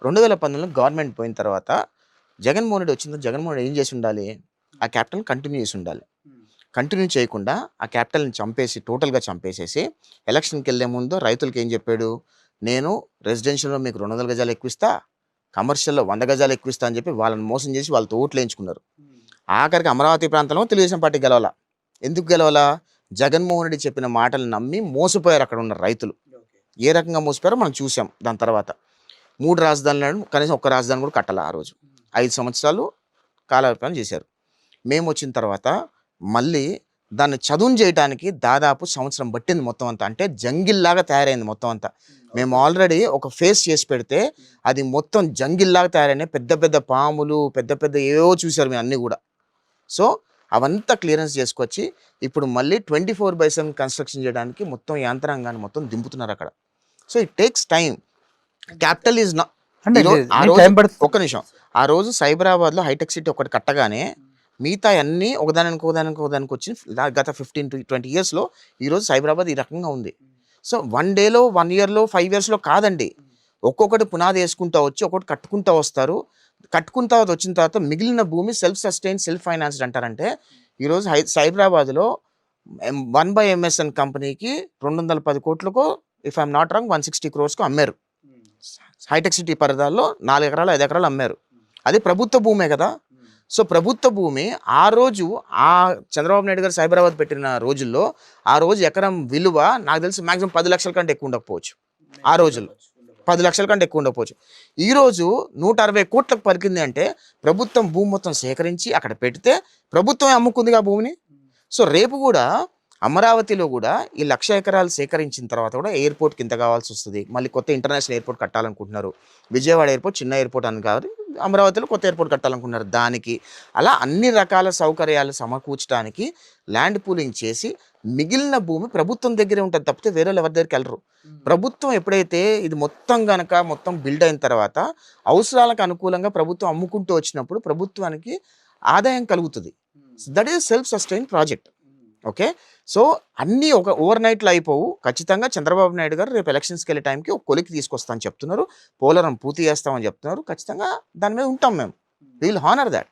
2019లో government పోయిన తర్వాత జగన్మోహన్ రెడ్డి వచ్చిన తర్వాత జగన్మోహన్ రెడ్డి ఏం చేసి ఉండాలి? ఆ క్యాపిటల్‌ని కంటిన్యూ చేసి ఉండాలి. కంటిన్యూ చేయకుండా ఆ క్యాపిటల్‌ని చంపేసి టోటల్‌గా చంపేసేసి ఎలక్షన్‌కెళ్ళే ముందు రైతులకి ఏం చెప్పాడు? నేను రెసిడెన్షియల్‌లో మీకు 200 గజాలు ఎక్కువిస్తా, కమర్షియల్‌లో 100 గజాలు ఎక్కువిస్తా అని చెప్పి వాళ్ళని మోసం చేసి వాళ్ళతో ఓట్లేయించుకున్నారు. ఆఖరికి అమరావతి ప్రాంతంలో తెలుగుదేశం పార్టీ గెలవల. ఎందుకు గెలవల? జగన్మోహన్ రెడ్డి చెప్పిన మాటలు నమ్మి మోసపోయారు అక్కడ ఉన్న రైతులు. ఏ రకంగా మోసపోయారో మనం చూసాం దాని తర్వాత. 3 రాజధానులను కనీసం ఒక్క రాజధాని కూడా కట్టల ఆ రోజు. 5 సంవత్సరాలు కాలయాపన చేశారు. మేమొచ్చిన తర్వాత మళ్ళీ దాన్ని చదును చేయటానికి దాదాపు సంవత్సరం పట్టింది మొత్తం అంతా. అంటే జంగిల్‌లాగా తయారైంది మొత్తం అంతా. మేము ఆల్రెడీ ఒక ఫేస్ చేసి పెడితే అది మొత్తం జంగిల్‌లాగా తయారైనాయి. పెద్ద పెద్ద పాములు, పెద్ద పెద్ద ఏవేవో చూసారు మేము అన్నీ గూడా. సో, అవంతా క్లియరెన్స్ చేసుకొచ్చి ఇప్పుడు మళ్ళీ 24/7 కన్‌స్ట్రక్షన్ చేయడానికి మొత్తం యంత్రాంగాన్ని మొత్తం దింపుతున్నారక్కడ. So, it takes time. Capital is నా అంటే ఈరోజు ఆ మీకు రోజు టైం పడుతుంది. ఒక్క నిమిషం. ఆ రోజు సైబరాబాద్‌లో హైటెక్ సిటీ ఒకటి కట్టగానే మిగతాయన్నీ ఒకదానికి వచ్చి గత 15-20 ఇయర్స్‌లో ఈరోజు సైబరాబాద్ ఈ రకంగా ఉంది. సో, 1 డేలో, 1 ఇయర్‌లో, 5 ఇయర్స్‌లో కాదండి. ఒక్కొక్కటి పునాది యేసుకుంటా వచ్చి ఒక్కొక్కటి కట్టుకుంటా వస్తారు. కట్టుకున్న తర్వాత వచ్చిన తర్వాత మిగిలిన భూమి సెల్ఫ్ సస్టైన్, సెల్ఫ్ ఫైనాన్స్డ్ అంటారంటే ఈరోజు సైబరాబాద్‌లో 1/MSN కంపెనీకి 210 కోట్లకో if I am not wrong 160 క్రోర్స్‌కో అమ్మారు. హైటెక్ సిటీ పరిధాల్లో 4 ఎకరాలు, 5 ఎకరాలు అమ్మారు. అది ప్రభుత్వ భూమే కదా! సో, ప్రభుత్వ భూమి ఆ రోజు చంద్రబాబు నాయుడు గారు సైబరాబాద్ పెట్టిన రోజుల్లో ఆ రోజు ఎకరం విలువ నాకు తెలిసి మాక్సిమం 10 లక్షల కంటే ఎక్కువ ఉండకపోవచ్చు. ఆ రోజుల్లో 10 లక్షల కంటే ఎక్కువ ఉండకపోవచ్చు. ఈరోజు 160 కోట్లకు పలికింది అంటే ప్రభుత్వం భూమి మొత్తం సేకరించి అక్కడ పెడితే ప్రభుత్వమే అమ్ముకుందిగా భూమిని. సో, రేపు కూడా అమరావతిలో కూడా ఈ 1,00,000 ఎకరాలు సేకరించిన తర్వాత కూడా ఎయిర్‌పోర్ట్‌కి ఇంత కావాల్సి వస్తది. మళ్ళీ కొత్త ఇంటర్నేషనల్ ఎయిర్‌పోర్ట్ కట్టాలనుకుంటున్నారు. విజయవాడ ఎయిర్‌పోర్ట్ చిన్న ఎయిర్‌పోర్ట్ అని కాదు. అమరావతిలో కొత్త ఎయిర్‌పోర్ట్ కట్టాలనుకుంటున్నారు. దానికి అలా అన్ని రకాల సౌకర్యాలు సమకూర్చడానికి ల్యాండ్ పూలింగ్ చేసి మిగిలిన భూమి ప్రభుత్వం దగ్గరే ఉంటది తప్పితే వేరేవాళ్ళు ఎవరి దగ్గరికి వెళ్ళరు. ప్రభుత్వం ఎప్పుడైతే ఇది మొత్తం బిల్డ్ అయిన తర్వాత అవసరాలకు అనుకూలంగా ప్రభుత్వం అమ్ముకుంటూ వచ్చినప్పుడు ప్రభుత్వానికి ఆదాయం కలుగుతుంది. That is self sustain project. Okay. So, అన్నీ ఒక ఓవర్ నైట్‌లో అయిపోవు. ఖచ్చితంగా చంద్రబాబు నాయుడు గారు రేపు ఎలక్షన్స్‌కెళ్ళే టైంకి ఒక కొలిక్కి తీసుకొస్తా అని చెప్తున్నారు. పోలవరం పూర్తి చేస్తామని చెప్తున్నారు. ఖచ్చితంగా దాని మీద ఉంటాం మేము. We will honour thought.